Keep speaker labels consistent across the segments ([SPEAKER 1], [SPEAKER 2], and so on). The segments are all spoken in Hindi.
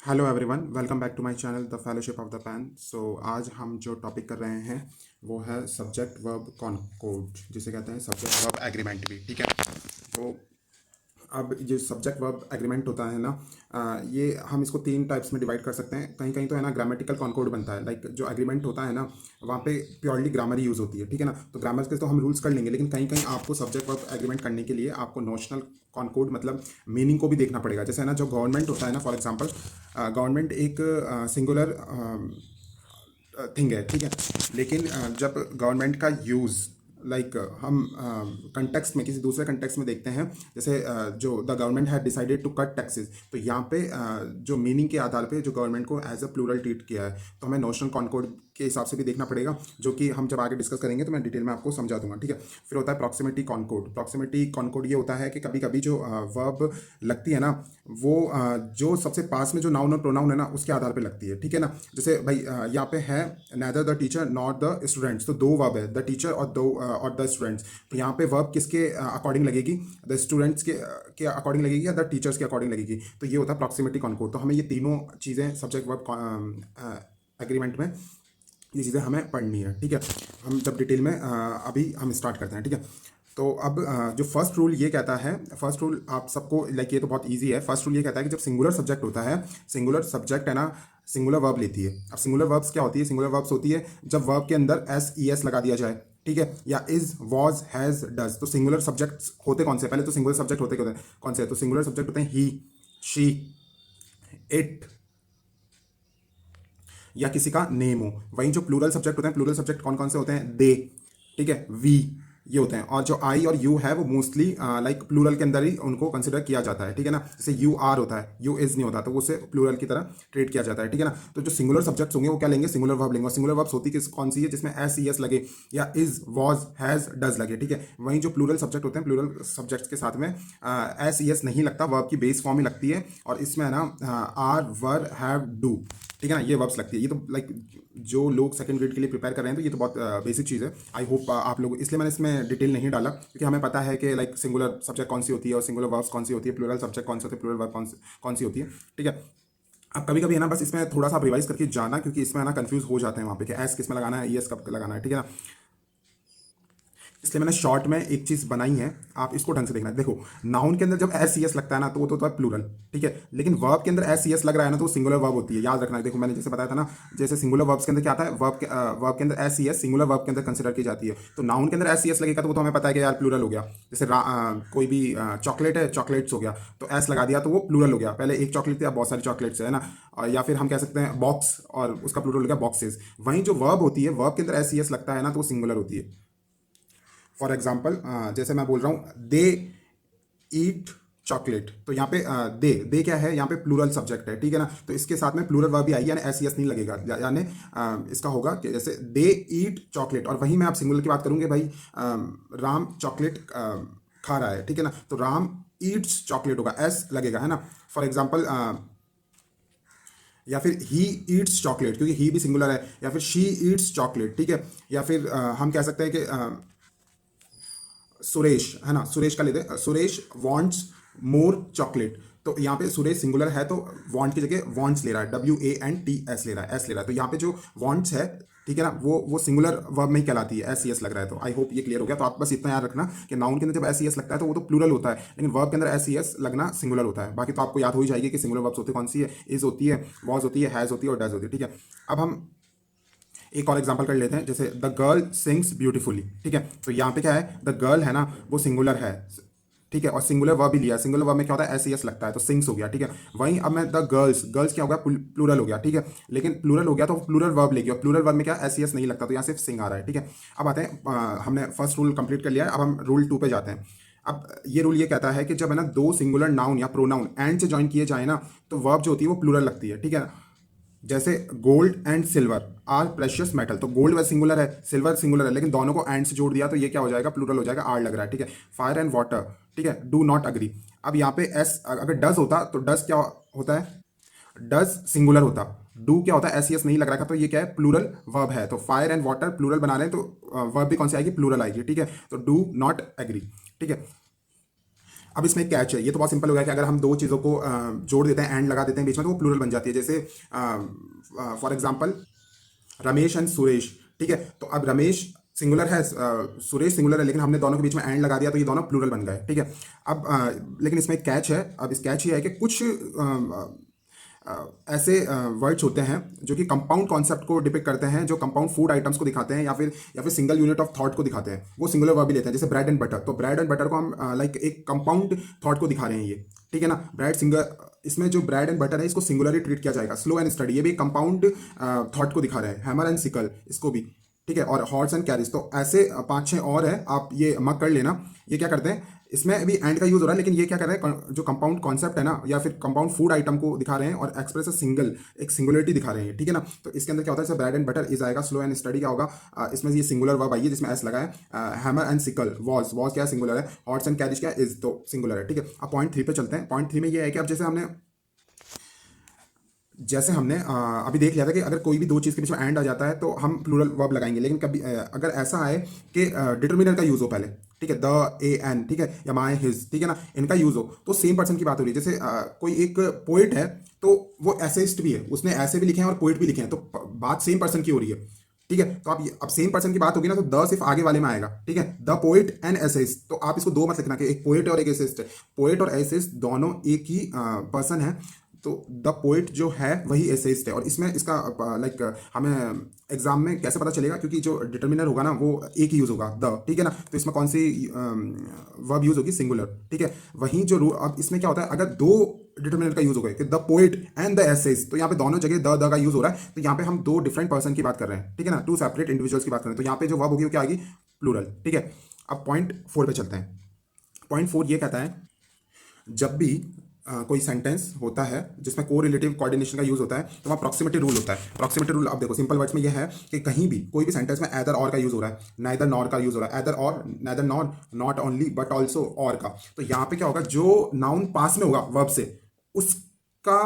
[SPEAKER 1] Hello everyone, welcome back to my channel the fellowship of the pen. So आज हम जो टॉपिक कर रहे हैं वो है सब्जेक्ट वर्ब कॉनकोड, जिसे कहते हैं सब्जेक्ट वर्ब एग्रीमेंट भी। ठीक है। तो अब जो सब्जेक्ट वर्ब एग्रीमेंट होता है ना, ये हम इसको तीन टाइप्स में डिवाइड कर सकते हैं। कहीं कहीं तो है ना ग्रामेटिकल कॉनकोड बनता है, लाइक जो एग्रीमेंट होता है ना वहाँ पे प्योरली ग्रामर यूज़ होती है। ठीक है ना। तो ग्रामर के तो हम रूल्स कर लेंगे, लेकिन कहीं कहीं आपको सब्जेक्ट वर्ब एग्रीमेंट करने के लिए आपको नोशनल कॉनकोड मतलब मीनिंग को भी देखना पड़ेगा। जैसे है ना, जो गवर्नमेंट होता है ना, फॉर एग्जांपल गवर्नमेंट एक सिंगुलर थिंग है। ठीक है। लेकिन जब गवर्नमेंट का यूज़ लाइक हम कंटेक्स्ट में किसी दूसरे कंटेक्स्ट में देखते हैं, जैसे जो the government had decided to cut taxes, तो यहाँ पे जो मीनिंग के आधार पे जो गवर्नमेंट को एज अ प्लूरल ट्रीट किया है, तो हमें नोशनल कॉनकोड के हिसाब से भी देखना पड़ेगा, जो कि हम जब आगे डिस्कस करेंगे तो मैं डिटेल में आपको समझा दूंगा। ठीक है। फिर होता है प्रॉक्सिमिटी कॉनकोड। प्रॉक्सिमिटी कॉनकोड ये होता है कि कभी कभी जो वर्ब लगती है ना, वो जो सबसे पास में जो नाउन और प्रोनाउन है ना उसके आधार पे लगती है। ठीक है ना। जैसे भाई यहाँ पे है neither the teacher not the students, तो दो वर्ब है, द टीचर और दो और द स्टूडेंट्स। तो यहाँ पे वर्ब किसके अकॉर्डिंग लगेगी? द स्टूडेंट्स के अकॉर्डिंग लगेगी या द टीचर्स के अकॉर्डिंग लगेगी? तो ये होता है प्रॉक्सिमिटी कॉनकोड। तो हमें ये तीनों चीज़ें सब्जेक्ट वर्ब एग्रीमेंट में ये चीज़ें हमें पढ़नी है। ठीक है। हम जब डिटेल में अभी हम स्टार्ट करते हैं। ठीक है। तो अब जो फर्स्ट रूल ये कहता है, फर्स्ट रूल आप सबको लाइक ये तो बहुत इजी है। फर्स्ट रूल ये कहता है कि जब सिंगुलर सब्जेक्ट होता है, सिंगुलर सब्जेक्ट है ना, सिंगुलर वर्ब लेती है। अब सिंगुलर वर्ब्स क्या होती है? सिंगुलर वर्ब्स होती है जब वर्ब के अंदर एस ई एस लगा दिया जाए। ठीक है। या इज, वॉज, हैज, डज। तो सिंगुलर सब्जेक्ट होते कौन से? पहले तो सिंगुलर सब्जेक्ट होते कौन से? तो सिंगुलर सब्जेक्ट होते हैं ही, शी, इट, या किसी का नेम हो। वहीं जो प्लूरल सब्जेक्ट होते हैं, प्लूरल सब्जेक्ट कौन कौन से होते हैं? दे, ठीक है, वी, ये होते हैं। और जो आई और यू है वो मोस्टली लाइक प्लूरल के अंदर ही उनको कंसिडर किया जाता है। ठीक है ना। जैसे यू आर होता है, यू इज नहीं होता, तो उसे प्लूरल की तरह ट्रीट किया जाता है। ठीक है ना। तो जो सिंगुलर सब्जेक्ट्स होंगे वो क्या लेंगे? सिंगुलर वर्ब लेंगे। और सिंगुलर वर्ब्स होती कौन सी है? जिसमें एस ई एस लगे या इज, वॉज, हैज, डज लगे। ठीक है। वहीं जो प्लूरल सब्जेक्ट होते हैं, प्लूरल सब्जेक्ट्स के साथ में एस ई एस नहीं लगता, वर्ब की बेस फॉर्म ही लगती है। और इसमें है ना आर, वर, हैव, डू, ठीक है ना, ये वर्ब्स लगती है। ये तो लाइक जो लोग सेकंड ग्रेड के लिए प्रिपेयर कर रहे हैं तो ये तो बहुत बेसिक चीज़ है। आई होप आप लोग, इसलिए मैंने इसमें डिटेल नहीं डाला, क्योंकि हमें पता है कि लाइक सिंगुलर सब्जेक्ट कौन सी होती है और सिंगुलर वर्ब्स कौन सी होती है, प्लूरल सब्जेक्ट कौन से होते हैं, प्लूरल वर्ब कौन सी होती है। ठीक है। अब कभी कभी है ना, बस इसमें थोड़ा सा आप रिवाइज करके जाना, क्योंकि इसमें है ना कंफ्यूज हो जाते हैं वहाँ पे कि एस किस में लगाना है, एस कब लगाना है। ठीक है ना। इसलिए मैंने शॉर्ट में एक चीज़ बनाई है, आप इसको ढंग से देखना। देखो, नाउन के अंदर जब एस सी एस लगता है ना तो वो तो होता है प्लूरल। ठीक है। लेकिन वर्ब के अंदर एस सी एस लग रहा है ना तो वो सिंगुलर वर्ब होती है, याद रखना। देखो मैंने जैसे बताया था ना, जैसे सिंगुलर वर्ब्स के अंदर क्या आता है, वर्ब के अंदर S C S singular verb के अंदर कंसिडर की जाती है। तो नाउन के अंदर एस सी एस लगेगा तो वो तो हमें पता है कि यार प्लूरल हो गया। जैसे कोई भी चॉकलेट है, चॉकलेट्स हो गया, तो एस लगा दिया तो वो प्लूरल हो गया। पहले एक चॉकलेट थी, अब बहुत सारी चॉकलेट्स है ना। या फिर हम कह सकते हैं बॉक्स, और उसका प्लूरल हो गया बॉक्सेस। वहीं जो वर्ब होती है, वर्ब के अंदर एस सी एस लगता है ना तो वो सिंगुलर होती है। फॉर एग्जाम्पल जैसे मैं बोल रहा हूँ दे ईट चॉकलेट, तो यहाँ पे दे, दे क्या है? यहाँ पे प्लूरल सब्जेक्ट है। ठीक है ना। तो इसके साथ में प्लूरल वर्ब भी आएगी, यानी एस एस नहीं लगेगा, यानी इसका होगा कि जैसे दे ईट चॉकलेट। और वहीं मैं आप सिंगुलर की बात करूँगी, भाई राम चॉकलेट खा रहा है। ठीक है ना। तो राम ईट्स चॉकलेट होगा, एस लगेगा, है ना। फॉर एग्जाम्पल या फिर ही ईट्स चॉकलेट, क्योंकि ही भी सिंगुलर है। या फिर शी ईट्स चॉकलेट। ठीक है। या फिर हम कह सकते हैं कि सुरेश, है ना, सुरेश का लेते हैं, सुरेश वांट्स मोर चॉकलेट। तो यहाँ पे सुरेश सिंगुलर है तो वांट की जगह वांट्स ले रहा है, W A N T S ले रहा है, एस ले रहा है। तो यहाँ पे जो वांट्स है, ठीक है ना, वो सिंगुलर वर्ब में ही कहलाती है, एस सी एस लग रहा है। तो आई होप ये क्लियर हो गया। तो आप बस इतना याद रखना कि नाउन के अंदर जब एस सी एस लगता है तो वो तो प्लूरल होता है, लेकिन वर्ब के अंदर एस सी एस लगना सिंगुलर होता है। बाकी तो आपको याद हो ही जाएगी कि सिंगुलर वर्ब्स होती कौन सी है, इज होती है, वॉज होती है, हैज होती है और डज होती है। ठीक है। अब हम एक और एग्जांपल कर लेते हैं, जैसे द गर्ल सिंग्स ब्यूटीफुली। ठीक है। तो यहाँ पे क्या है, द गर्ल है ना वो सिंगुलर है। ठीक है। और सिंगुलर वर्ब भी लिया, सिंगुलर वर्ब में क्या होता है, एस एस लगता है, तो सिंग्स हो गया। ठीक है। वहीं अब मैं द गर्ल्स, गर्ल्स क्या हो गया, प्लूरल हो गया। ठीक है। लेकिन प्लूरल हो गया तो प्लूरल वर्ब लेगी, और प्लूरल वर्ब में क्या एस एस नहीं लगता, तो यहाँ सिर्फ सिंग आ रहा है। ठीक है। अब आते हैं हमने फर्स्ट रूल कंप्लीट कर लिया है, अब हम रूल 2 पे जाते हैं। अब ये रूल ये कहता है कि जब है ना दो सिंगुलर नाउन या प्रोनाउन एंड से ज्वाइन किए जाए ना, तो वर्ब जो होती है वो प्लूरल लगती है। ठीक है। जैसे gold and silver are precious metal, तो गोल्ड वैसे सिंगुलर है, सिल्वर सिंगुलर है, लेकिन दोनों को एंड से जोड़ दिया तो ये क्या हो जाएगा, प्लूरल हो जाएगा, आर लग रहा है। ठीक है। फायर एंड वाटर, ठीक है, डू नॉट अग्री। अब यहाँ पे एस अगर डज होता तो डज क्या होता है, डज सिंगुलर होता, डू क्या होता है, एस एस नहीं लग रहा था, तो ये क्या है, प्लूरल वर्ब है। तो फायर एंड वाटर प्लूरल बना रहे हैं तो वर्ब भी कौन सी आएगी, प्लूरल आएगी। ठीक है। तो डू नॉट एग्री। ठीक है। अब इसमें कैच है, ये तो बहुत सिंपल हो गया कि अगर हम दो चीज़ों को जोड़ देते हैं, एंड लगा देते हैं बीच में, तो वो प्लूरल बन जाती है। जैसे for example Ramesh and Suresh, ठीक है। तो अब रमेश सिंगुलर है, सुरेश सिंगुलर है, लेकिन हमने दोनों के बीच में एंड लगा दिया तो ये दोनों प्लूरल बन गए, ठीक है। अब लेकिन इसमें एक कैच है। अब इस कैच ये है कि कुछ ऐसे वर्ड्स होते हैं जो कि कंपाउंड कॉन्सेप्ट को डिपिक्ट करते हैं, जो कंपाउंड फूड आइटम्स को दिखाते हैं, या फिर सिंगल यूनिट ऑफ थॉट को दिखाते हैं, वो सिंगुलर वर्ब भी लेते हैं। जैसे ब्रेड एंड बटर, तो ब्रेड एंड बटर को हम लाइक एक कंपाउंड थॉट को दिखा रहे हैं ये, ठीक है ना। ब्रेड सिंगल, इसमें जो ब्रेड एंड बटर है इसको सिंगुलरली ट्रीट किया जाएगा। स्लो एंड स्टडी, ये भी कंपाउंड थॉट को दिखा रहे हैं। हैमर एंड सिकल, इसको भी, ठीक है। और हॉर्स एंड कैरिज, तो ऐसे 5-6 और है, आप ये मक कर लेना। ये क्या करते हैं, इसमें अभी एंड का यूज हो रहा है, लेकिन ये क्या कर रहे हैं, जो कंपाउंड कॉन्सेप्ट है ना, या फिर कंपाउंड फूड आइटम को दिखा रहे हैं और एक्सप्रेस सिंगल, एक सिंगुलरिटी दिखा रहे हैं, ठीक है ना। तो इसके अंदर क्या होता है, जैसे ब्रेड एंड बटर इज आएगा, स्लो एंड स्टडी क्या होगा, इसमें ये सिंगुलर वर्ब आई है जिसमें एस लगा है। हैमर एंड सिकल, वॉज क्या है, सिंगुलर है। हॉर्स एंड कैरिज क्या है, इज, तो सिंगुलर है, ठीक है। अब पॉइंट 3 पे चलते हैं। पॉइंट 3 में ये है कि अब जैसे हमने अभी देख लिया था कि अगर कोई भी दो चीज़ के बीच में एंड आ जाता है तो हम प्लूरल वर्ब लगाएंगे, लेकिन कभी अगर ऐसा आए कि डिटर्मिनर का यूज़ हो पहले, ठीक है, द, ए, एन, ठीक है, या माई, हिज, ठीक है ना, इनका यूज़ हो, तो सेम पर्सन की बात हो रही है। जैसे कोई एक पोइट है तो वो एसेइस्ट भी है, उसने ऐसे भी लिखे हैं और पोइट भी लिखे हैं, तो बात सेम पर्सन की हो रही है, ठीक है। तो अब सेम पर्सन की बात होगी ना, तो द सिर्फ आगे वाले में आएगा, ठीक है, द पोइट एंड एसेइस्ट। तो आप इसको दो मत लिखना कि एक पोइट और एक एसेइस्ट है। पोइट और एसेइस्ट दोनों एक ही पर्सन है, तो द पोइट जो है वही एसेइस्ट है। और इसमें इसका लाइक हमें एग्जाम में कैसे पता चलेगा, क्योंकि जो डिटर्मिनर होगा ना वो एक ही यूज होगा, द, ठीक है ना। तो इसमें कौन सी वर्ब यूज होगी, सिंगुलर, ठीक है। वहीं जो अब इसमें क्या होता है, अगर दो डिटर्मिनर का यूज हो गया कि the poet and the essayist, तो यहाँ पे दोनों जगह द का यूज हो रहा है, तो यहाँ पे हम दो डिफरेंट पर्सन की बात कर रहे हैं, ठीक है ना, टू सेपरेट इंडिविजुअल्स की बात कर रहे हैं। तो यहाँ पे जो वर्ब होगी वो क्या आएगी, प्लूरल, ठीक है। अब पॉइंट 4 पे चलते हैं। पॉइंट 4 ये कहता है, जब भी कोई सेंटेंस होता है जिसमें को रिलेटिव कोऑर्डिनेशन का यूज होता है, तो वहाँ प्रॉक्सिमिटी रूल होता है। प्रॉक्सिमिटी रूल आप देखो, सिंपल वर्ड्स में यह है कि कहीं भी कोई भी सेंटेंस में एदर और का यूज हो रहा है, नाइदर नॉर का यूज हो रहा है, एदर और, neither nor, not only but also और का, तो यहाँ पे क्या होगा, जो नाउन पास में होगा वर्ब से, उसका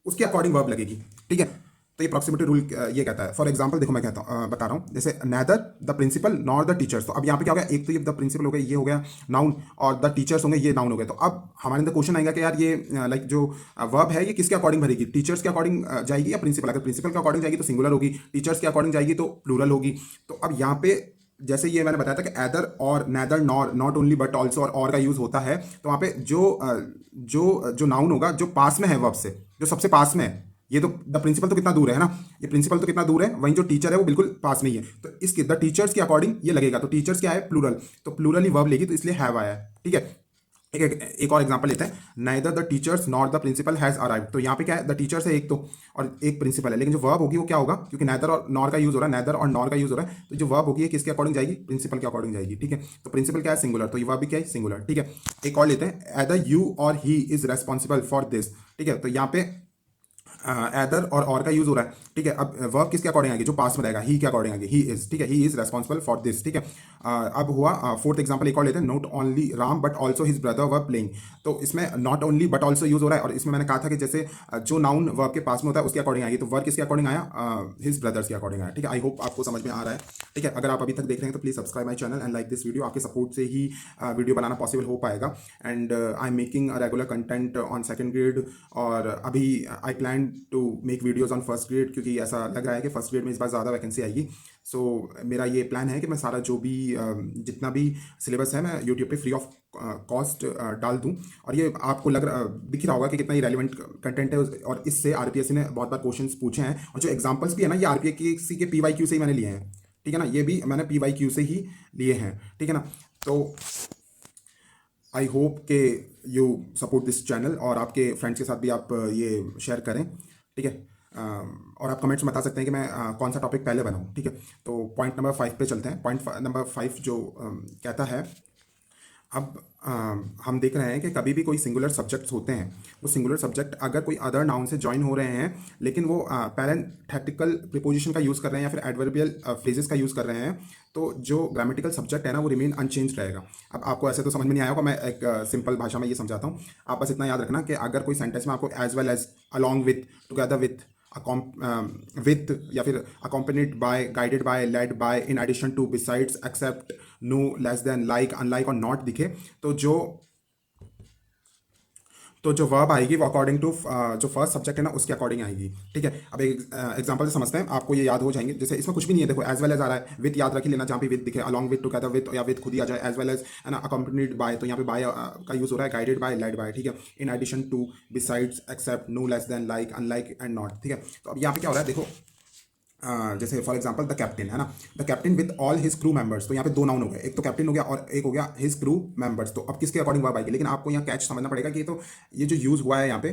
[SPEAKER 1] उसके अकॉर्डिंग वर्ब लगेगी, ठीक है। तो ये प्रॉक्सिमिटी रूल ये कहता है। फॉर एग्जांपल देखो, मैं कहता हूँ बता रहा हूँ, जैसे neither the principal nor the teachers, तो अब यहाँ पे क्या हो गया, एक तो ये द प्रिंसिपल हो गया, ये हो गया नाउन, और द टीचर्स होंगे, ये नाउन हो गया। तो अब हमारे अंदर क्वेश्चन आएगा कि यार ये लाइक जो वर्ब है ये किसके अकॉर्डिंग भरेगी, टीचर्स के अकॉर्डिंग जाएगी या प्रिंसिपल। अगर प्रिंसिपल के अकॉर्डिंग जाएगी तो सिंगुलर होगी, टीचर्स के अकॉर्डिंग जाएगी तो प्लूरल होगी। तो अब यहाँ पे जैसे ये मैंने बताया था कि एदर और, neither nor, not only but also और का यूज होता है, तो वहाँ पे जो नाउन होगा जो पास में है वर्ब से, जो सबसे पास में है, ये तो द प्रिंसिपल तो कितना दूर है ना, ये प्रिंसिपल तो कितना दूर है, वहीं जो टीचर है वो बिल्कुल पास में ही है, तो इसके द टीचर्स के अकॉर्डिंग ये लगेगा। तो टीचर्स क्या है, प्लूरल, तो प्लूरल ही वर्ब लेगी, तो इसलिए हैव आया है, ठीक है। एक और एग्जांपल लेते हैं, neither the teachers not the principal has arrived, तो यहाँ पे क्या है, द टीचर्स है एक तो, और एक प्रिंसिपल है, लेकिन जो वर्ब होगी वो क्या होगा, क्योंकि नाइदर और नॉर का यूज हो रहा है, नाइदर और नॉर का यूज हो रहा है, तो जो वर्ब होगी किसके अकॉर्डिंग जाएगी, प्रिंसिपल के अकॉर्डिंग जाएगी, ठीक है। तो प्रिंसिपल क्या है, सिंगुलर, तो ये वर्ब भी क्या है, सिंगुलर, ठीक है। एक और लेते हैं, एदर यू और he is responsible for this, ठीक है। तो यहाँ पे एदर और का यूज हो रहा है, ठीक है। अब वर्ब किसके अकॉर्डिंग आएगी, जो पास में रहेगा, ही के अकॉर्डिंग आएगी, ही इज, ठीक है, he is responsible for this, ठीक है। अब हुआ फोर्थ एग्जांपल, एक और लेते हैं, not only Ram but also his brother were playing, तो इसमें not only but also use हो रहा है, और इसमें मैंने कहा था कि जैसे जो नाउन वर्ब के पास में होता है उसके अकॉर्डिंग आएगी, तो वर्ब किसके अकॉर्डिंग आया, हिज ब्रदर्स के अकॉर्डिंग आया, ठीक है। आई होप आपको समझ में आ रहा है, ठीक है। अगर आप अभी तक देख रहे हैं तो please subscribe my channel and like this video, आपके सपोर्ट से ही वीडियो बनाना पॉसिबल हो पाएगा। And I am making regular content on second grade, और अभी I plan to make videos on first grade, क्योंकि ऐसा लग रहा है कि फर्स्ट ग्रेड में इस बार ज़्यादा वैकेंसी आएगी। सो मेरा ये प्लान है कि मैं सारा जो भी जितना भी सिलेबस है मैं यूट्यूब पे फ्री ऑफ कॉस्ट डाल दूं, और ये आपको दिख रहा होगा कि कितना ही रेलिवेंट कंटेंट है, और इससे आरपीएससी ने बहुत बार क्वेश्चंस पूछे हैं, और जो एग्जांपल्स भी है ना ये आरपीएससी के पीवाईक्यू से ही मैंने लिए हैं, ठीक है ना, ये भी मैंने पीवाईक्यू से ही लिए हैं, ठीक है ना। तो आई होप के यू सपोर्ट दिस चैनल, और आपके फ्रेंड्स के साथ भी आप ये शेयर करें, ठीक है। और आप कमेंट्स में बता सकते हैं कि मैं कौन सा टॉपिक पहले बनाऊं, ठीक है। तो पॉइंट नंबर 5 पे चलते हैं। पॉइंट नंबर 5 जो कहता है, अब हम देख रहे हैं कि कभी भी कोई सिंगुलर सब्जेक्ट्स होते हैं, वो सिंगुलर सब्जेक्ट अगर कोई अदर नाउन से ज्वाइन हो रहे हैं, लेकिन वो पैरेंथेटिकल प्रीपोजिशन का यूज़ कर रहे हैं या फिर एडवर्बियल फ्रेजेस का यूज़ कर रहे हैं, तो जो ग्रामेटिकल सब्जेक्ट है ना वो रिमेन अनचेंज रहेगा। अब आपको ऐसे तो समझ में नहीं आया होगा, मैं एक सिंपल भाषा में ये समझाता हूँ। आप बस इतना याद रखना कि अगर कोई सेंटेंस में आपको as well as, along with, together with, with, या फिर accompanied by, guided by, led by, in addition to, besides, except, no, less than, like, unlike और नॉट दिखे, तो जो वर्ब आएगी वो अकॉर्डिंग टू जो फर्स्ट सब्जेक्ट है ना उसके अकॉर्डिंग आएगी। ठीक है, अब एक एग्जांपल से समझते हैं, आपको ये याद हो जाएंगे। जैसे इसमें कुछ भी नहीं है, देखो एज वेल एज आ रहा है, विथ याद रख ही लेना, जहाँ पे विथ दिखे, अलॉन्ग विथ, टुगेदर विथ, या विथ खुद ही आ जाए, एज वेल एज है ना, अकम्पनीड बाय, तो यहाँ पे बाय का यूज हो रहा है, गाइडेड बाय, लेड बाय। ठीक है, in addition to, besides, except, no, less than, like, unlike and not. ठीक है, तो अब यहाँ पे क्या हो रहा है, देखो जैसे फॉर एग्जांपल द कैप्टन है ना, the captain with all his crew members, तो यहाँ पे दो नाउन हो गए, एक तो कैप्टन हो गया और एक हो गया हिज क्रू मेंबर्स। तो अब किसके अकॉर्डिंग वर्ब आएगी, लेकिन आपको यहाँ कैच समझना पड़ेगा कि तो ये जो यूज हुआ है यहाँ पे,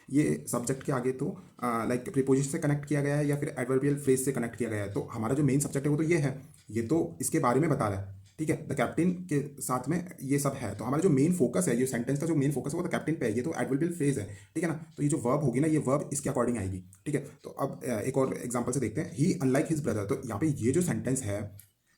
[SPEAKER 1] ये सब्जेक्ट के आगे तो लाइक प्रीपोजिशन से कनेक्ट किया गया है या फिर एडवर्बियल फ्रेज से कनेक्ट किया गया है। तो हमारा जो मेन सब्जेक्ट है वो तो ये है, ये तो इसके बारे में बता रहा है। ठीक है, द कैप्टन के साथ में ये सब है, तो हमारा जो मेन फोकस है, ये सेंटेंस का जो मेन फोकस है वो तो कैप्टन पे है, ये तो एडवर्बियल फ्रेज है। ठीक है ना, तो ये जो वर्ब होगी ना, ये वर्ब इसके अकॉर्डिंग आएगी। ठीक है, तो अब एक और एग्जांपल से देखते हैं, ही अनलाइक हिज ब्रदर, तो यहाँ पे ये जो सेंटेंस है,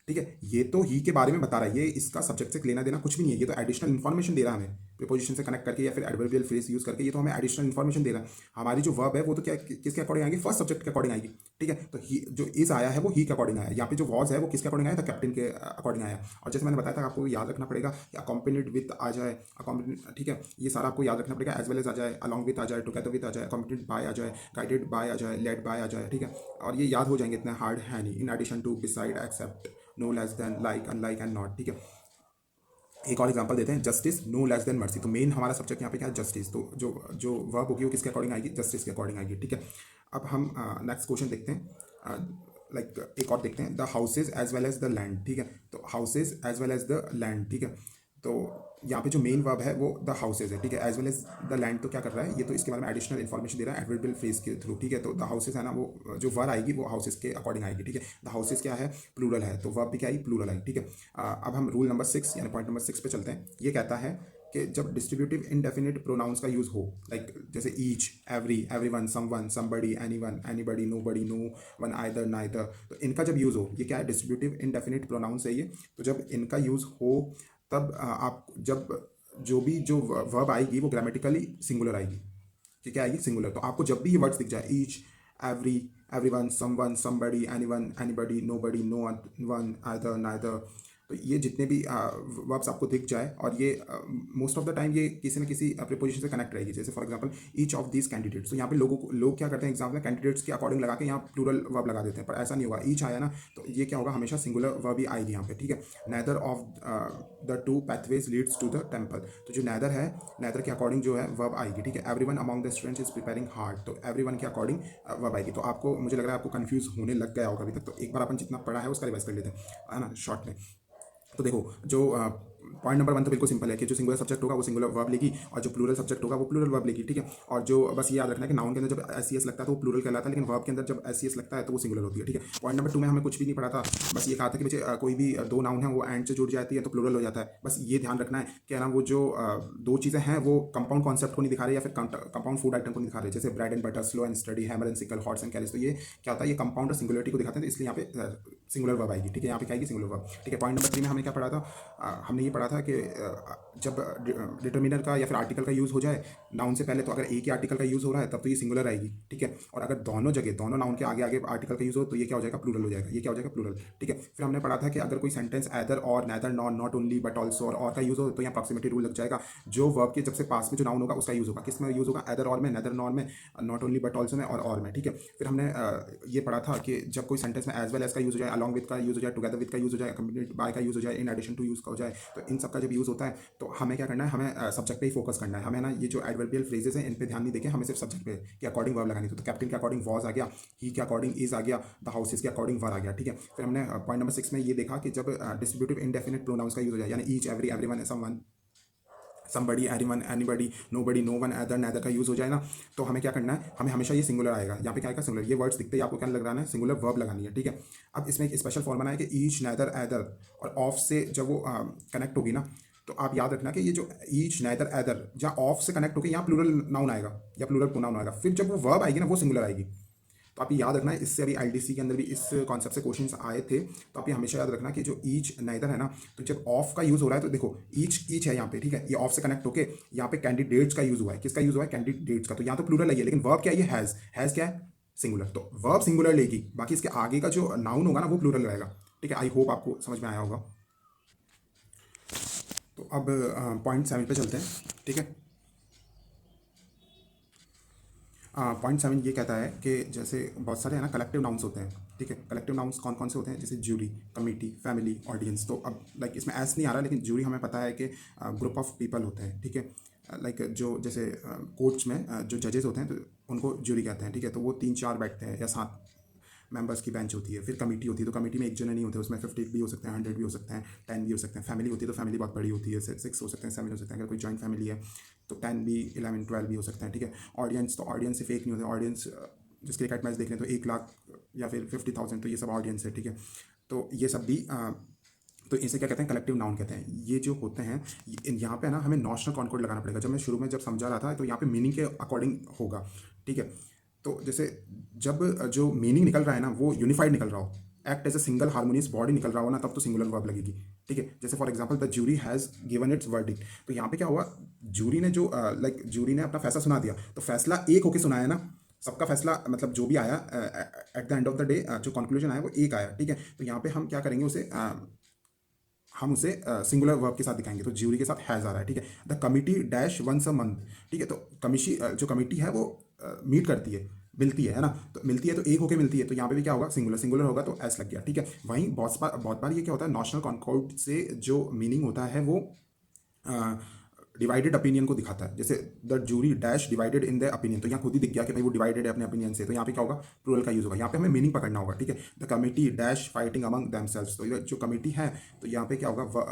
[SPEAKER 1] ठीक है, ये तो ही के बारे में बता रहा है, ये इसका सब्जेक्ट से लेना देना कुछ भी नहीं है, ये तो एडिशनल इन्फॉर्मेशन दे रहा है हमें, प्रीपोजिशन से कनेक्ट करके या फिर एडवर्बियल फ्रेज यूज करके, ये तो हमें एडिशनल इन्फॉर्मेशन दे रहा है। हमारी जो वर्ब है वो तो क्या किसके अकॉर्डिंग आएगी, फर्स्ट सब्जेक्ट के अकॉर्डिंग आएगी। ठीक है, तो ही जो इज आया है वो ही के अकॉर्डिंग आया, यहाँ पे जो वॉज है वो किसके अकॉर्डिंग आया था, कैप्टन के अकॉर्डिंग आया। और जैसे मैंने बताया था, आपको याद रखना पड़ेगा कि अकॉम्पनीड विथ आ जाए, अकॉम्पनीड, ठीक है, ये सारा आपको याद रखना पड़ेगा, एज वेल एज आ जाए, अलॉन्ग विथ आ जाए, टुगेदर विथ आ जाए, अकॉम्पनीड बाय आ जाए, गाइडेड बाय आ जाए, लेड बाय आ जाए। ठीक है, और ये याद हो जाएंगे, इतना हार्ड है नहीं। In addition to, beside, except, no, less than, like, unlike and not. ठीक है, एक और एग्जांपल देते हैं, justice, no, less than, mercy. तो मेन हमारा सब्जेक्ट यहाँ पे क्या है, जस्टिस, तो जो जो वर्ब होगी वो किसके अकॉर्डिंग आएगी, जस्टिस के अकॉर्डिंग आएगी। ठीक है, अब हम नेक्स्ट क्वेश्चन देखते हैं, लाइक एक और देखते हैं, the houses as well as the land. ठीक है, तो houses as well as the land. ठीक है, तो यहाँ पे जो मेन वर्ब है वो द हाउसेज है। ठीक है, as well as the land तो क्या कर रहा है, ये तो इसके बारे में एडिशनल इन्फॉर्मेशन दे रहा है एडवर्बियल फ्रेज के थ्रू। ठीक है, तो द हाउसेज है ना, वो जो वर्ब आएगी वो हाउसेज के अकॉर्डिंग आएगी। ठीक है, द हाउसेज क्या है, प्लूरल है, तो वर्ब भी क्या आई, प्लूरल आई। ठीक है, अब हम रूल नंबर 6 यानी पॉइंट नंबर 6 पे चलते हैं। ये कहता है कि जब डिस्ट्रीब्यूटिव इनडेफिनिट प्रोनाउंस का यूज हो, लाइक जैसे each, every, everyone, someone, somebody, anyone, anybody, nobody, no one, either, neither, तो इनका जब यूज हो, ये क्या है, डिस्ट्रीब्यूटिव इनडेफिनिट प्रोनाउंस है ये। तो जब इनका यूज हो तब आप जब जो वर्ब आएगी वो ग्रामेटिकली सिंगुलर आएगी। ठीक है, आएगी सिंगुलर। तो आपको जब भी ये वर्ड्स दिख जाए, each, every, everyone, someone, somebody, anyone, anybody, nobody, no one, either, neither, तो ये जितने भी वर्ब्स आपको दिख जाए, और ये मोस्ट ऑफ द टाइम ये किसी न किसी प्रीपोजिशन से कनेक्ट रहेगी। जैसे for example each of these candidates, तो यहाँ पे लोग क्या करते हैं एग्जाम में, कैंडिडेट्स के अकॉर्डिंग लगा के यहाँ प्लूरल वर्ब लगा देते हैं, पर ऐसा नहीं होगा। ईच आया ना, तो ये क्या होगा, हमेशा सिंगुलर वर्ब ही आएगी यहाँ पे। ठीक है, neither of the two pathways leads to the temple, तो जो नैदर है, नैदर के अकॉर्डिंग जो है वर्ब आएगी। ठीक है, everyone among the students is preparing hard, तो एवरीवन के अकॉर्डिंग वर्ब आएगी। तो आपको, मुझे लग रहा है आपको कंफ्यूज होने लग गया होगा अभी तक, तो एक बार अपन जितना पढ़ा है उसका रिवाइज कर लेते हैं, है ना, शॉर्ट में। तो देखो, जो पॉइंट नंबर 1 तो बिल्कुल सिंपल है कि जो सिंगुलर सब्जेक्ट होगा वो सिंगुलर वर्ब लेगी, और जो प्लूरल सब्जेक्ट होगा वो प्लूरल वर्ब लेगी। ठीक है, और जो बस ये याद रखना है कि नाउन के अंदर जब एस सी एस लगता है तो वो प्लूरल कहलाता है, लेकिन वर्ब के अंदर जब एस सी एस लगता है तो वो सिंगुलर होती है। ठीक है, पॉइंट नंबर 2 में हमें कुछ भी नहीं पढ़ा था, बस ये कहा था कि बच्चे कोई भी दो नाउन है वो एंड से जुड़ जाती है तो प्लूरल हो जाता है। बस ये ध्यान रखना है कि ना, वो जो दो चीज़ें हैं वो कंपाउंड कॉन्सेप्ट को नहीं दिखा रहे या फिर कंपाउंड फूड आइटम को नहीं दिखा रहे, जैसे bread and butter, slow and study, hammer and sickle, hots and carries. तो ये क्या होता है, ये कंपाउंड और सिंगुलरिटी को दिखाते हैं, तो इसलिए यहाँ पे सिंगुलर वर्ब आएगी। ठीक है, यहाँ पे क्या आएगी, सिंगुलर वर्ब। ठीक है, पॉइंट नंबर 3 में हमने क्या पढ़ा था, हमने ये पढ़ा था कि जब डिटर्मिनर का या फिर आर्टिकल का यूज़ हो जाए नाउन से पहले, तो अगर एक ही आर्टिकल का यूज़ हो रहा है तब तो ये सिंगुलर आएगी। ठीक है, और अगर दोनों जगह, दोनों नाउन के आगे आगे आर्टिकल का यूज़ हो तो ये क्या हो जाएगा, प्लूरल हो जाएगा। ये क्या हो जाएगा, प्लूरल। ठीक है, फिर हमने पढ़ा था कि अगर कोई सेंटेंस एदर और, neither, nor, not only but also और का यूज़ हो तो यहाँ प्रॉक्सिमिटी रूल लग जाएगा। जो वर्ब के जब से पास में जो नाउन होगा उसका यूज़ होगा, किस में यूज़ होगा, एदर और में, नैदर नॉर में, नॉट ओनली बट ऑल्सो में और में। ठीक है, फिर हमने ये पढ़ा था कि जब कोई सेंटेंस में एज वेल एज का यूज़ हो जाए, अलॉन्ग विद का यूज़ हो जाए, टुगेदर विद का यूज़ हो जाए, अकम्पनीड बाय का यूज़ हो जाए, इन एडिशन टू यूज़ का हो जाए, तो इन सब का जब यूज़ होता है तो हमें क्या करना है, हमें सब्जेक्ट पे ही फोकस करना है। हमें ना ये जो एडवर्बियल फ्रेजेस हैं इन पे ध्यान नहीं देके हमें सिर्फ सब्जेक्ट पे के अकॉर्डिंग वर्ब लगानी थी। तो कैप्टन के अकॉर्डिंग वॉज आ गया, ही के अकॉर्डिंग इज आ गया, द हाउसेस के अकॉर्डिंग वर आ गया। ठीक है, फिर हमने पॉइंट नंबर 6 में ये देखा कि जब डिस्ट्रीब्यूटिव इनडेफिनिट प्रोनाउंस का यूज हो जाए, यानी each, every, everyone, someone, somebody, anyone, anybody, nobody, no one, other, neither का यूज हो जाए ना, तो हमें क्या करना है, हमें हमेशा ये सिंगुलर आएगा। यहाँ पे क्या आएगा, सिंगुलर। ये वर्ड्स दिखते ही आपको क्या लग रहा है, सिंगुलर वर्ब लगानी है। ठीक है, अब इसमें एक स्पेशल फॉर्मूला है कि ईच, नैदर, अदर और ऑफ से जब वो कनेक्ट होगी ना, तो आप याद रखना कि ये जो ईच, नैदर, अदर जहाँ ऑफ से कनेक्ट होकर यहाँ प्लूरल नाउन आएगा या प्लूरल प्रोनाउन आएगा, फिर जब वो वर्ब आएगी ना वो सिंगुलर आएगी। तो तो आप ये याद रखना है, इससे अभी एलडीसी के अंदर भी इस कॉन्सेप्ट से क्वेश्चंस आए थे, तो आप ये हमेशा याद रखना कि जो ईच नाइदर है ना, तो जब ऑफ का यूज़ हो रहा है तो देखो ईच ईच है यहाँ पे, ठीक है, ये ऑफ से कनेक्ट होके यहाँ पे कैंडिडेट्स का यूज़ हुआ है, किसका यूज़ हुआ है, कैंडिडेट्स का, तो यहाँ तो प्लूरल है ये, लेकिन वर्ब क्या है, ये हैज़ क्या है, सिंगुलर, तो वर्ब सिंगुलर लेगी, बाकी इसके आगे का जो नाउन होगा ना वो प्लूरल रहेगा, ठीक है। आई होप आपको समझ में आया होगा। तो अब पॉइंट 7 पे चलते हैं, ठीक है। पॉइंट 7 ये कहता है कि जैसे बहुत सारे है ना कलेक्टिव नाउंस होते हैं, ठीक है। कलेक्टिव नाउंस कौन कौन से होते हैं, जैसे ज्यूरी, कमिटी, फैमिली, ऑडियंस। तो अब लाइक इसमें ऐस नहीं आ रहा, लेकिन ज्यूरी हमें पता है कि ग्रुप ऑफ पीपल होते हैं, ठीक है। लाइक जो जैसे कोर्ट्स में जो जजेस होते हैं तो उनको ज्यूरी कहते हैं, ठीक है। तो वो 3-4 बैठते हैं या 7 मेंबर्स की बेंच होती है। फिर कमेटी होती है, तो कमेटी में एक जने नहीं होते, उसमें 50 भी हो सकते हैं, 100 भी हो सकते हैं, 10 भी हो सकते हैं। फैमिली होती है तो फैमिली बहुत बड़ी होती है, 6 हो सकते हैं, 7 हो सकते हैं। अगर कोई जॉइंट फैमिली है तो 10 भी, 11, 12 भी हो सकते हैं, ठीक है। ऑडियंस, तो ऑडियंस सिर्फ एक नहीं होते, ऑडियंस जिस क्रिकेट मैच देख रहे हैं तो 1 लाख या फिर 50,000, तो ये सब ऑडियंस है, ठीक है। तो ये सब भी तो इसे क्या कहते हैं, कलेक्टिव नाउन कहते हैं। ये जो होते हैं यहाँ पे ना हमें नॉशनल कॉनकॉर्ड लगाना पड़ेगा। जब मैं शुरू में जब समझा रहा था तो यहाँ पे मीनिंग के अकॉर्डिंग होगा, ठीक है। तो जैसे जब जो मीनिंग निकल रहा है ना वो यूनिफाइड निकल रहा हो, act as a single harmonious body निकल रहा हो ना, तब तो सिंगुलर वर्ब लगेगी, ठीक है। जैसे for example the jury has given its verdict, तो यहाँ पे क्या हुआ, जूरी ने जो लाइक जूरी ने अपना फैसला सुना दिया, तो फैसला एक होके सुनाया ना, सबका फैसला मतलब जो भी आया at the end of the day जो कंक्लूजन आया वो एक आया, ठीक है। तो यहाँ पे हम क्या करेंगे, उसे हम उसे सिंगुलर वर्ब के साथ दिखाएंगे, तो ज्यूरी के साथ हैज़ आ रहा है, ठीक है। The committee dash once a month, ठीक है। तो कमिशी जो कमिटी है वो मीट करती है, मिलती है ना, तो मिलती है तो एक होके मिलती है, तो यहाँ पे भी क्या होगा, सिंगुलर, सिंगुलर होगा तो एस लग गया, ठीक है। वहीं बहुत बार ये क्या होता है, नॉशनल कॉन्कॉर्ड से जो मीनिंग होता है वो डिवाइडेड ओपिनियन को दिखाता है। जैसे the jury dash divided in the opinion, तो यहाँ खुद ही दिख गया कि भाई वो डिवाइडेड है अपने ओपिनियन से, तो यहाँ पे क्या होगा, प्लूरल का यूज होगा। यहाँ पे हमें मीनिंग पकड़ना होगा, ठीक है। The committee dash fighting among themselves, तो जो कमिटी है तो यहाँ पे क्या होगा,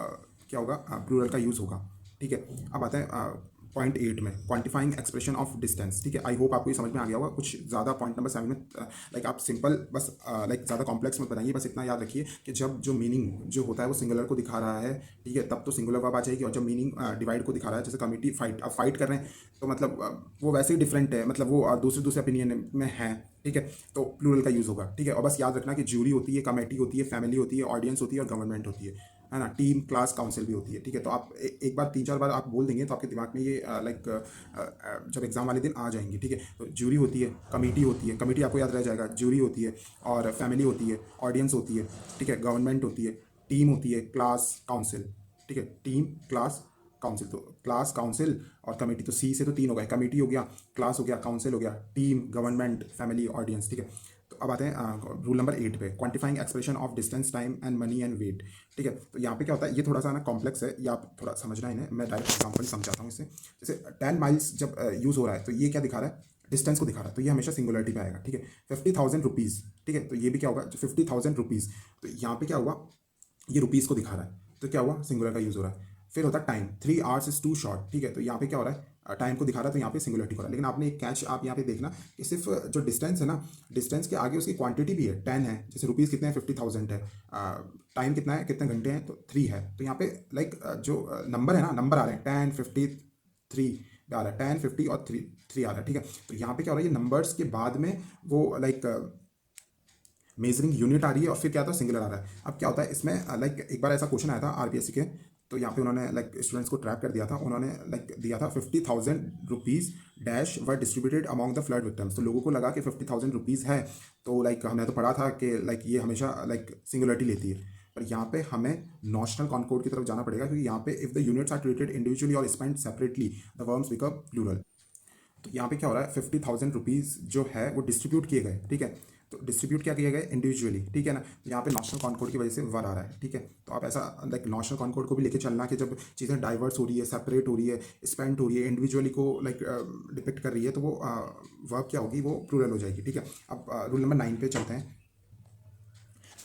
[SPEAKER 1] क्या होगा, प्लूरल का यूज होगा, ठीक है। अब आते हैं पॉइंट 8 में, क्वांटिफाइंग एक्सप्रेशन ऑफ डिस्टेंस, ठीक है। आई होप आपको ये समझ में आ गया होगा। कुछ ज़्यादा पॉइंट नंबर 7 में लाइक आप सिंपल बस लाइक ज़्यादा कॉम्प्लेक्स मत बनाइए, बस इतना याद रखिए कि जब जो मीनिंग जो होता है वो सिंगुलर को दिखा रहा है, ठीक है, तब तो सिंगुलर वर्ब आ जाएगी। और जब मीनिंग डिवाइड को दिखा रहा है, जैसे कमिटी फाइट, अब फाइट कर रहे हैं तो मतलब वो वैसे ही डिफरेंट है, मतलब वो दूसरे ओपिनियन में है, ठीक है, तो प्लूरल का यूज़ होगा, ठीक है। और बस याद रखना कि ज्यूरी होती है, कमेटी होती है, फैमिली होती है, ऑडियंस होती है और गवर्नमेंट होती है ना, टीम, क्लास, काउंसिल भी होती है, ठीक है। तो आप एक बार 3-4 बार आप बोल देंगे तो आपके दिमाग में ये लाइक जब एग्जाम वाले दिन आ जाएंगे, ठीक है। तो ज्यूरी होती है, कमेटी होती है, कमेटी आपको याद रह जाएगा, ज्यूरी होती है, और फैमिली होती है, ऑडियंस होती है, ठीक है, गवर्नमेंट होती है, टीम होती है, क्लास, काउंसिल, ठीक है, टीम, क्लास, काउंसिल। तो क्लास, काउंसिल और कमेटी, तो सी से तो 3 हो गए, कमेटी हो गया, क्लास हो गया, काउंसिल हो गया, टीम, गवर्नमेंट, फैमिली, ऑडियंस, ठीक है। तो अब आते हैं रूल नंबर 8 पे, quantifying expression of distance, time and money and weight, ठीक है। तो यहाँ पे क्या होता है, ये थोड़ा सा ना कॉम्प्लेक्स है, ये आप थोड़ा समझना है इन्हें, मैं डायरेक्ट एग्जाम्पल समझाता हूँ इससे। जैसे 10 माइल्स जब यूज़ हो रहा है तो ये क्या दिखा रहा है, डिस्टेंस को दिखा रहा है, तो ये हमेशा सिंगुलरिटी पे आएगा, ठीक है। 50,000 रुपीज़, ठीक है, तो ये भी क्या होगा, 50,000 रुपीज़, तो यहाँ पे क्या हुआ, ये रुपीज़ को दिखा रहा है, तो क्या हुआ, सिंगुलर का यूज़ हो रहा है। फिर होता है time, 3 hours is too short, ठीक है, तो यहाँ पे क्या हो रहा है, टाइम को दिखा रहा है, तो यहाँ पे सिंगुलरिटी हो रहा है। लेकिन आपने एक कैच आप यहाँ पे देखना कि सिर्फ जो डिस्टेंस है ना, डिस्टेंस के आगे उसकी क्वांटिटी भी है, 10 है, जैसे रुपीज़ कितने हैं, 50,000 है, टाइम कितना है, कितने घंटे हैं, तो 3 है। तो यहाँ पे लाइक जो नंबर है ना, नंबर आ रहे हैं 10, 50, 3 आ रहा है, 10, 50 और 3 आ रहा है, ठीक है। तो यहाँ पे क्या हो रहा है, ये नंबर्स के बाद में वो लाइक मेजरिंग यूनिट आ रही है और फिर क्या था, सिंगुलर आ रहा है। अब क्या होता है इसमें, लाइक एक बार ऐसा क्वेश्चन आया था आरपीएससी के, तो यहाँ पे उन्होंने लाइक स्टूडेंट्स को ट्रैप कर दिया था, उन्होंने लाइक दिया था 50,000 rupees dash were distributed among the flood victims, तो लोगों को लगा कि 50,000 रुपीज़ है, तो लाइक हमने तो पढ़ा था कि लाइक ये हमेशा लाइक सिंगुलरिटी लेती है, पर यहाँ पे हमें नॉशनल कॉनकॉर्ड की तरफ जाना पड़ेगा, क्योंकि यहाँ पे if the units are treated individually और spend separately the verbs become plural. तो यहाँ पे क्या हो रहा है, 50,000 रुपीज़ जो है वो डिस्ट्रीब्यूट किए गए, ठीक है, तो डिस्ट्रीब्यूट क्या किए गए इंडिविजुअली, ठीक है ना। तो यहाँ पे नॉशनल कॉनकॉर्ड की वजह से वर आ रहा है, ठीक है। तो आप ऐसा लाइक नॉशनल कॉनकॉर्ड को भी लेके चलना कि जब चीज़ें डाइवर्स हो रही है, सेपरेट हो रही है, स्पेंड हो रही है, इंडिविजुअली को लाइक डिपिक्ट कर रही है, तो वो वर्ब क्या होगी, वो प्लूरल हो जाएगी, ठीक है। अब रूल नंबर 9 पे चलते हैं।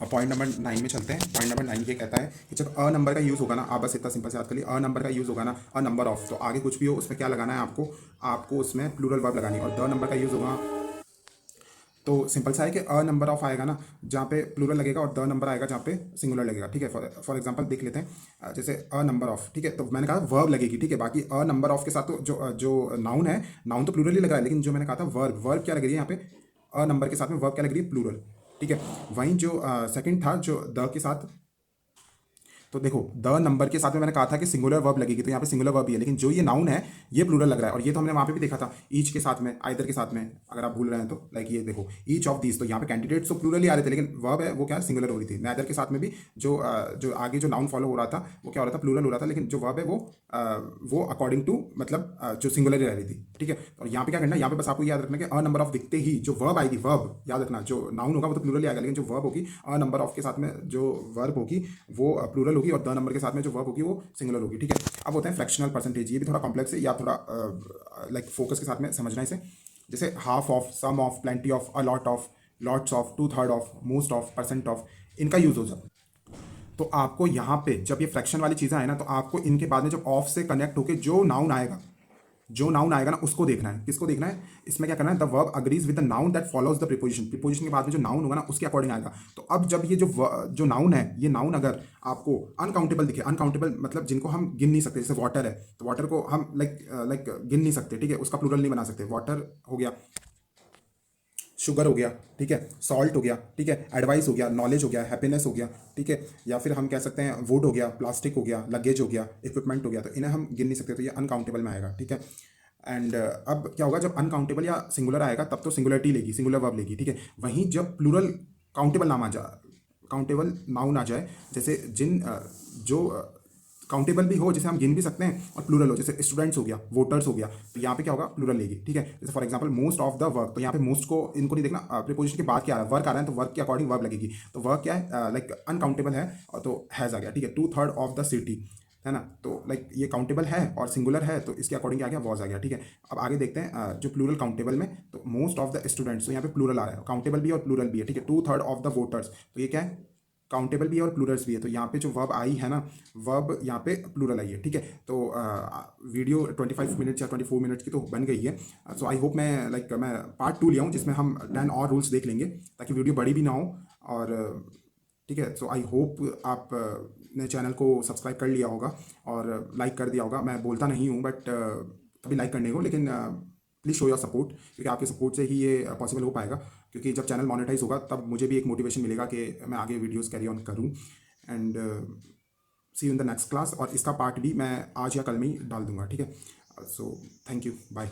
[SPEAKER 1] अब पॉइंट नंबर 9 में चलते हैं। पॉइंट नंबर 9 ये कहता है कि जब अ नंबर का यूज़ होगा ना, आप बस इतना सिंपल से याद कर लिए, अ नंबर का यूज़ होगा ना, अ नंबर ऑफ, तो आगे कुछ भी हो उसमें क्या लगाना है आपको, आपको उसमें प्लूरल वर्ब लगानी है। और द नंबर का यूज़ होगा तो सिंपल सा है कि अ नंबर ऑफ आएगा ना जहाँ पे प्लूरल लगेगा, और द नंबर आएगा जहाँ पे सिंगुलर लगेगा, ठीक है। फॉर एग्जांपल देख लेते हैं, जैसे अ नंबर ऑफ, ठीक है, तो मैंने कहा वर्ब लगेगी, ठीक है। बाकी अ नंबर ऑफ के साथ तो जो जो नाउन है, नाउन तो प्लूरल ही लग रहा है, लेकिन जो मैंने कहा था वर्ब, वर्ब क्या लग रही है यहाँ पे, अ नंबर के साथ में वर्ब क्या लग रही है, प्लूरल। ठीक है, वहीं जो सेकंड था जो द के साथ, तो देखो द नंबर के साथ में मैंने कहा था कि सिंगुलर वर्ब लगेगी, तो यहाँ पे सिंगुलर वर्ब ही है, लेकिन जो ये नाउन है ये प्लूरल लग रहा है। और ये तो हमने वहाँ पे भी देखा था, ईच के साथ में, आइदर के साथ में, अगर आप भूल रहे हैं तो लाइक ये देखो ईच ऑफ दीज, तो यहाँ पे कैंडिडेट्स तो प्लूरल ही आ रहे थे, लेकिन वर्ब है वो क्या सिंगुलर हो रही थी। नाइदर के साथ में भी जो आगे जो नाउन फॉलो हो रहा था वो क्या हो रहा था, प्लूरल हो रहा था, लेकिन जो वर्ब है वो अकॉर्डिंग टू मतलब जो सिंगुलर ही रह रही थी। ठीक है, और यहाँ पे क्या करना है, यहाँ पे बस आपको याद रखना कि अ नंबर ऑफ दिखते ही जो वर्ब आएगी, वर्ब याद रखना, जो नाउन होगा वो तो प्लूरल ही आएगा, लेकिन जो वर्ब होगी अ नंबर ऑफ के साथ में जो वर्ब होगी वो प्लूरल होगी, और द नंबर के साथ में जो वर्ब होगी वो सिंगुलर होगी। ठीक है, अब होता है फ्रैक्शनल परसेंटेज, ये भी थोड़ा कॉम्प्लेक्स है, या थोड़ा लाइक फोकस के साथ में समझना इसे। जैसे half of, some of, plenty of, a lot of, lots of, two third of, most of, percent of, इनका यूज हो जाता है। तो आपको यहाँ पे जब ये फ्रैक्शन वाली चीज़ें आए ना, तो आपको इनके बाद में जब ऑफ से कनेक्ट होके जो नाउन आएगा ना उसको देखना है। किसको देखना है, इसमें क्या करना है, the verb agrees with the noun that follows the preposition, preposition के बाद में जो नाउन होगा ना उसके अकॉर्डिंग आएगा। तो अब जब ये जो नाउन है, ये नाउन अगर आपको अनकाउंटेबल दिखे, अनकाउंटेबल मतलब जिनको हम गिन नहीं सकते, जैसे वाटर है तो वाटर को हम लाइक गिन नहीं सकते, ठीक है, उसका प्लूरल नहीं बना सकते, वाटर हो गया, शुगर हो गया, ठीक है, सॉल्ट हो गया, ठीक है, एडवाइस हो गया, नॉलेज हो गया, हैप्पीनेस हो गया, ठीक है, या फिर हम कह सकते हैं वुड हो गया, प्लास्टिक हो गया, लगेज हो गया, इक्विपमेंट हो गया, तो इन्हें हम गिन नहीं सकते, तो ये अनकाउंटेबल में आएगा। ठीक है, एंड अब क्या होगा, जब अनकाउंटेबल या सिंगुलर आएगा तब तो सिंगुलरिटी लेगी, सिंगुलर वर्ब लेगी। ठीक है, वहीं जब प्लूरल काउंटेबल नाम आ जाए, काउंटेबल नाउन आ जाए, जैसे जो काउंटेबल भी हो, जैसे हम गिन भी सकते हैं, और प्लूरल हो, जैसे स्टूडेंट्स हो गया, वोटर्स हो गया, तो यहाँ पे क्या होगा, प्लूरल लेगी। ठीक है, जैसे for example most of the work, तो यहाँ पे मोस्ट को इनको नहीं देखना, प्रीपोजिशन के बाद क्या आ रहा है, वर्क आ रहा है, तो वर्क के अकॉर्डिंग वर्ब लगेगी। तो वर्क क्या है, लाइक अनकाउंटेबल है, और तो हैज़ आ गया। ठीक है, two third of the city है ना, तो लाइक ये काउंटेबल है और सिंगुलर है, तो इसके अकॉर्डिंग आ गया, वॉज आ गया। ठीक है, अब आगे देखते हैं जो प्लूरल काउंटेबल में, तो मोस्ट ऑफ द स्टूडेंट्स, तो यहाँ पे प्लूरल आ रहा है, काउंटेबल भी और प्लूरल भी है। ठीक है, two third of the voters, तो ये क्या है, काउंटेबल भी है और प्लूरल्स भी है, तो यहाँ पे जो वर्ब आई है ना, वर्ब यहाँ पे प्लूरल आई है। ठीक है, तो वीडियो 25 मिनट्स या 24 मिनट्स की तो बन गई है। सो आई होप मैं पार्ट 2 लिया हूँ, जिसमें हम 10 और रूल्स देख लेंगे, ताकि वीडियो बड़ी भी ना हो। और ठीक है, सो आई होप आप ने चैनल को सब्सक्राइब कर लिया होगा और लाइक कर दिया होगा। मैं बोलता नहीं हूँ बट कभी लाइक करने को, लेकिन प्लीज़ शो योर सपोर्ट, क्योंकि आपके सपोर्ट से ही ये पॉसिबल हो पाएगा, क्योंकि जब चैनल मोनेटाइज होगा तब मुझे भी एक मोटिवेशन मिलेगा कि मैं आगे वीडियोस कैरी ऑन करूँ। And see you in the next class, और इसका पार्ट भी मैं आज या कल में ही डाल दूंगा। ठीक है, सो थैंक यू, बाय।